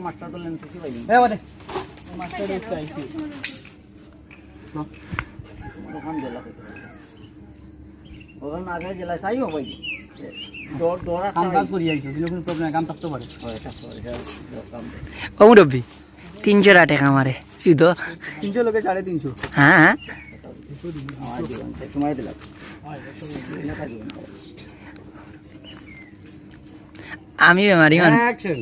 Master তো lane কিছু পাইনি এ বাদে মাস্টার চাইছি দোকান জেলা কইতে ওখান আগে জেলা চাই হবে দৌড়া কাম কাজ করি আইছো কিন্তু কোনো প্রবলেম কাম থাকতে পারে ও মুরব্বি 300 টাকা আমারে শুধু 300 লোকে 350 হ্যাঁ তোমার দিলাম আমি বেমারি মান অ্যাকশন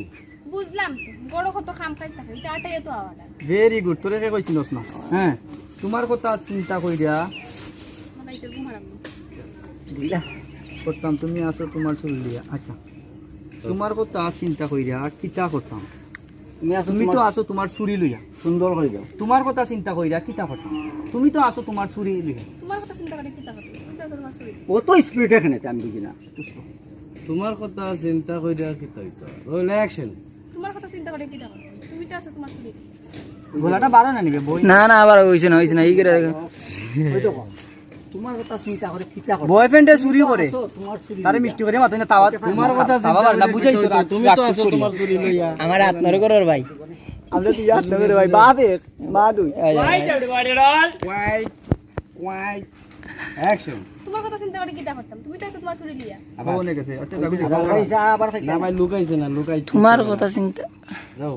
বুঝলাম তো বড় কত খাম খাইছ থাকে এটাই তো আওয়াজ ভেরি গুড তোরে কে কইছিনস না হ্যাঁ তোমার কথা চিন্তা কইরা মানে এটা ঘুমারাম দিলা করতাম তুমি আসো তোমার চুল দিয়া আচ্ছা তোমার কথা চিন্তা কইরা কিতা করতাম তুমি তো আসো তোমার ছুরি লইয়া সুন্দর করে দাও তোমার কথা চিন্তা কইরা কিতা করতাম তুমি তো আসো তোমার ছুরি লইয়া তোমার কথা চিন্তা করে কি তা করতে তুমি তো তোমার শরীর ও তো স্পিড এখানে আমি বুঝি না তোমার কথা চিন্তা কইরা কি তৈতো রোল অ্যাকশন তোমার কথা চিন্তা করে কি তা করতে তুমি তো আছো তোমার শরীর গলাটা বারো না নিবে বই না না আবার হইছে না এই করে ওই তো তোমার কথা চিন্তা করে কিতা করে বয়ফ্রেন্ডে চুরি করে তোমার চুরি তারে মিষ্টি করে মাথা না তাওয়া তোমার কথা তাওয়া বারলা বুঝাই তো তুমি তো আছো তোমার চুরি লইয়া আমার আত্মর করর ভাই আমরা তো ইয়াদ নগরে ভাই বাপ এক মা দুই কোয়াইট কোয়াইট অ্যাকশন তোমার কথা চিন্তা করে কি তা করতাম তুমি তো আছো তোমার শরীর লিয়া আবার অনেক আছে আচ্ছা যাবি যা আবার না ভাই লুকাইছে না লুকাইছে তোমার কথা চিন্তা যাও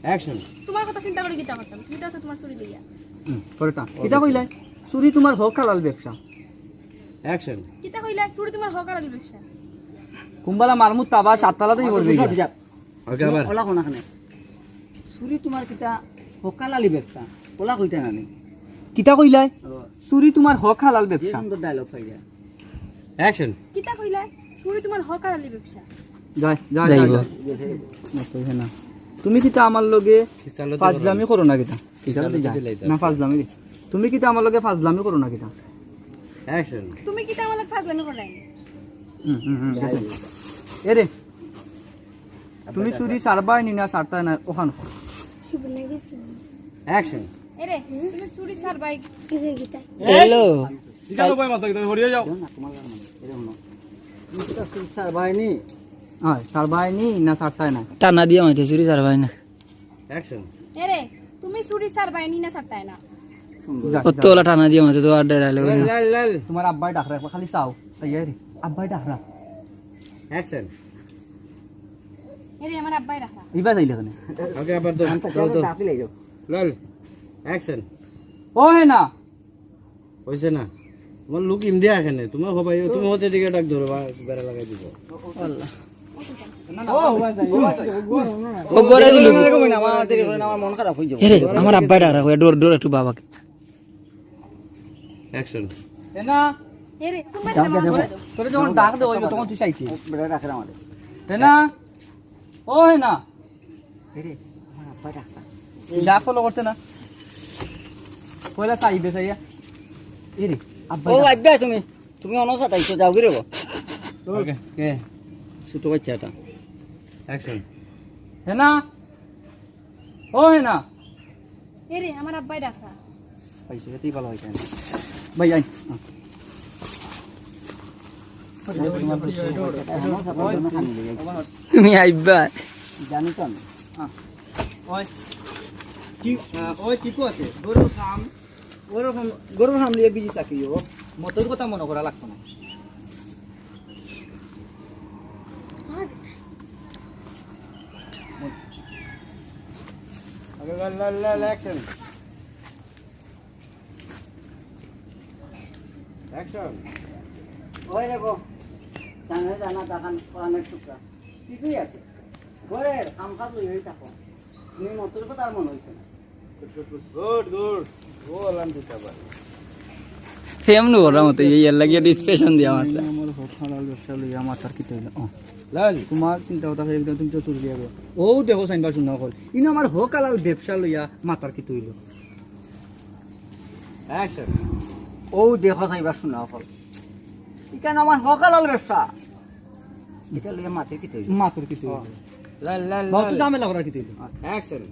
অ্যাকশন তোমার কথা চিন্তা করে কি তা করতাম তুমি তো আছো তোমার শরীর লিয়া করটা কিতা কইলাই চুরি তোমার হক হালাল ব্যবসা অ্যাকশন কি তা কইলা চুরি তোমার হক আর ব্যবসা কুম্বালা মালমুত তাবা সাততলাতেই পড়বে ওকে আবার ওলা কোনা খানে চুরি তোমার কিতা হকালালি ব্যবসা ওলা কইতা না নেই কিতা কইলাই চুরি তোমার হক হালাল ব্যবসা সুন্দর ডায়লগ পাই যায় অ্যাকশন কি তা কইলা চুরি তোমার হক আর ব্যবসা যাই যাই যাইব। যাই না তুমি কিতা আমার লগে খিসালো ফাজলামি করো না কিতা খিসালো দিলাই না ফাজলামি দি। তুমি কিতা আমার লগে ফাজলামি করো না কিতা অ্যাকশন তুমি কি তা আমার লাগে ফাজলামি করাই গেছে। এরে তুমি চুরি সারবাই নি না সারতাই না ওখান অ্যাকশন এরে তুমি চুরি ছাড় ভাই হ্যালো ঠিক আছে ভাই মাথা তুমি হরিয়ে যাও না তোমার মানে এরকম না তুমি কিতা চুরি স্যার ভাইনি হয় সারবাই নি না সারতাই না টানা দিয়া মাইতে চুরি যার ভাই না অ্যাকশন এরে তুমি চুরি ছাড় ভাই নি না ছাড়তাই না যা, ও তোলা টানা দিয়া মাইতে তো আর ডাইলে লাল লাল তোমার আব্বাই ডাক রাখবা খালি চাও তাই রে আব্বাই ডাক রাখ অ্যাকশন এরে আমার আব্বাই রাখা ইবা যাইলে কেন ওকে আবার দাও দাও ডাকি লাইও লাল অ্যাকশন ও হে না হইছে না তোমার লুক ইন্ডিয়া এখানে তোমার হবাই তুমি হচ্ছে টিকে ডাক ধরো বেড়া লাগাই দিব ও গরে দিলু আমার মন খারাপ হয়ে যাবে এরে আমার আব্বাই ডাক রাখো ডোর ডোর একটু বাবাকে অ্যাকশন হে না এরে তুমি তোরে যখন ডাক দেবো তখন তুই চাইছিস বেড়া রাখে আমাদের হে না ও হে না এরে আমার আব্বা ডাক্তার ডাক ফলো করতে না পয়লা চাইবে চাইয়া এরে আব্বাই ও আব্বা তুমি তুমি অনসা তাইছো যাও গিরে ওকে কে ছোট বাচ্চাটা অ্যাকশন হে না ও হে না এরে আমার আব্বাই রাখা পাইছো এতেই ভালো হয় কেন ভাই আই তুমি আইবা জানি তো আমি ওই কি ওই কি আছে গরুর খাম গরুর খাম লিয়ে বিজি থাকিও মতর কথা মনে করা লাগতো না ওকে লাল লাল লাল অ্যাকশন অ্যাকশন ওই দেখো জানে জানা দেখান কোরআনের টুকরা ঠিকই আছে ঘরের কামকাজ লই থাকো তুমি মতর কথা আর মনে হইছে না গুড গুড ও লান দিতে পারে ফেম নু ওরা মতে এই লাগিয়ে ডিসপ্রেশন দিয়া মাত্র আমার হোক হালাল ব্যবসা লইয়া মাথার কি তৈল লাল তোমার চিন্তা কথা একদম তুমি তো চুরি দিয়া ও দেখো সাইনবার শুনা কল ইনো আমার হোক হালাল ব্যবসা লইয়া মাথার কি তৈল অ্যাকশন ও দেখো চাইবা শোনা ফল ইকান আমার হকালাল ব্যবসা এটা লইয়া মাছে কি তৈরি মাথার কি তৈল লাল লাল বহুত ঝামেলা করার কি তৈল অ্যাকশন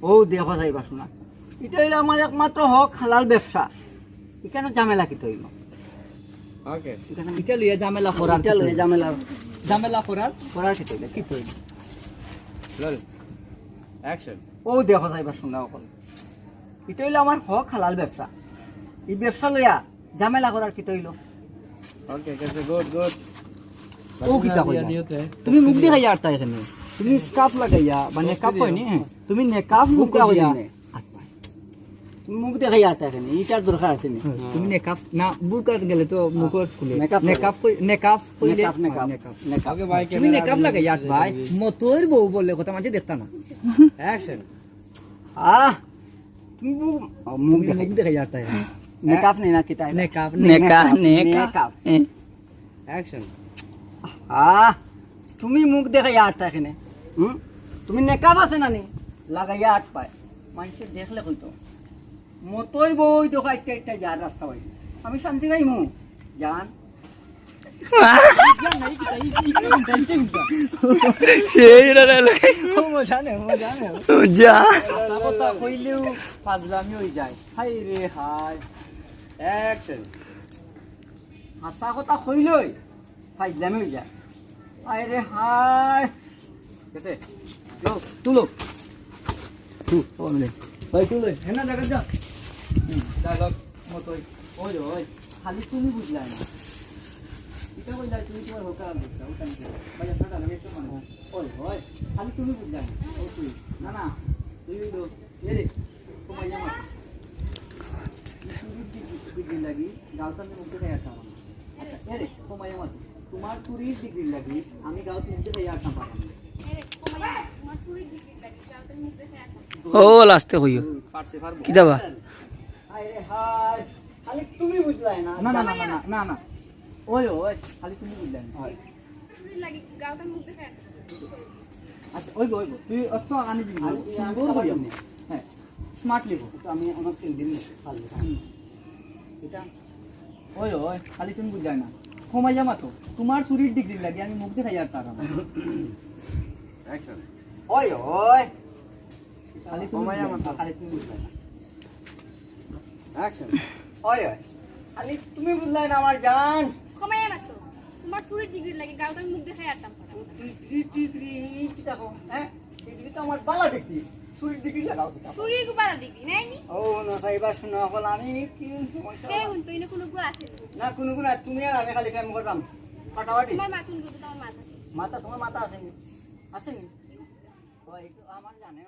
ও দেখো চাইবা শোনা এটা হইলো আমার একমাত্র হক হালাল ব্যবসা এখানে ঝামেলা কি তৈল ওকে এটা লইয়া ঝামেলা করার এটা লইয়া ঝামেলা ঝামেলা করার করার কি তৈল কি তৈল লাল অ্যাকশন ও দেখো যাইবার শোনা অকল এটা হইলো আমার হক হালাল ব্যবসা এই ব্যবসা লইয়া ঝামেলা করার কি তৈল ওকে গেছে গুড গুড ও কিতা কইলা তুমি মুখ দেখাই আর তাই এখানে তুমি স্কার্ফ লাগাইয়া বা নেকাপ হয়নি তুমি নেকাপ মুখ দেখাইয়া তুমি মুখ দেখাই আটা এখানে ইটার দরকার আছে নি তুমি নেকাপ না বুকার গেলে তো মুখর খুলে নেকাপ নেকাপ কইলে নেকাপ নেকাপ ওকে ভাই তুমি নেকাপ লাগাইয়া আর ভাই মতোর বউ বললে কথা মাঝে দেখতা না অ্যাকশন আহ তুমি মুখ মুখ দেখাইয়া আর তাই নেকাপ নেই না কিতা নেকাপ নেকা নেকা অ্যাকশন আহ তুমি মুখ দেখাই আটটা এখানে তুমি নেকাপ আছে না নি লাগাইয়া আট পায় মানুষে দেখলে কইতো মতোই বই দেখো একটা একটা যার রাস্তা পাই আমি শান্তি পাই মু জান মজা নে যা কথা কইলেও ফাজলামি হই যায় হাই রে হাই অ্যাকশন হাসা কথা কইলই ফাইজলামি হই যায় হায় রে হায় কেসে লো তুলো ওলে ভাই তুলো হেনা জায়গা যা ডায়লগ মতই ওই খালি তুমি বুঝলা না এটা কইলা তুমি তোমার হোকা বুঝলা ওটা না ভাই আপনারা লাগে তো মানে ওই খালি তুমি বুঝলা না ও তুই না না তুই তো এরে তোমায় জামা ডিগ্রি লাগি গালতান মুখে খাই আসা আচ্ছা এরে তোমায় জামা তোমার 30 ডিগ্রি লাগি আমি গালত মুখে খাই আসা পারলাম আমার চুরি ডিগ্রি লাগে গাউতের মুখ দেখে আসা ও লাস্তে কইও পারছে পারবো কি দাবা হায় রে হায় খালি তুমি বুঝলাই না না না না না না না ওই খালি তুমি বুঝলেন চুরি লাগে গাউতের মুখ দেখে আসা আচ্ছা ওই গো তুই অত আনি দিবি সুন্দর করি আমি হ্যাঁ স্মার্ট লিখো তো আমি অনেক সেল দিন খালি এটা ওই খালি তুমি বুঝলাই না সময় জামা তো তোমার চুরির ডিগ্রি লাগে আমি মুখ দেখাই আর তার অ্যাকশন ওই খালি তুমি সময় আমার বুঝলাই না। খালি তুমি বুঝলাই না অ্যাকশন ওই খালি তুমি বুঝলাই না আমার জান কমাই মাত্র তোমার চুরি ডিগ্রি লাগে গাউতের মুখ দেখে আসতাম ডিগ্রি কি দেখো হ্যাঁ ডিগ্রি তো আমার বালা ডিগ্রি চুরির ডিগ্রি লাগাও কি দেখো চুরি গুবার ডিগ্রি নাই নি ও না সাইবার শোনা হল আমি কি সমস্যা কে হুন তুই না কোনো গু আছে না কোনো কোনো তুমি আর আমি খালি কাম করলাম ফাটাফাটি তোমার মাথুন গু তোমার মাথা মাথা তোমার মাথা আসেনি আসেনি ওই আমার জানে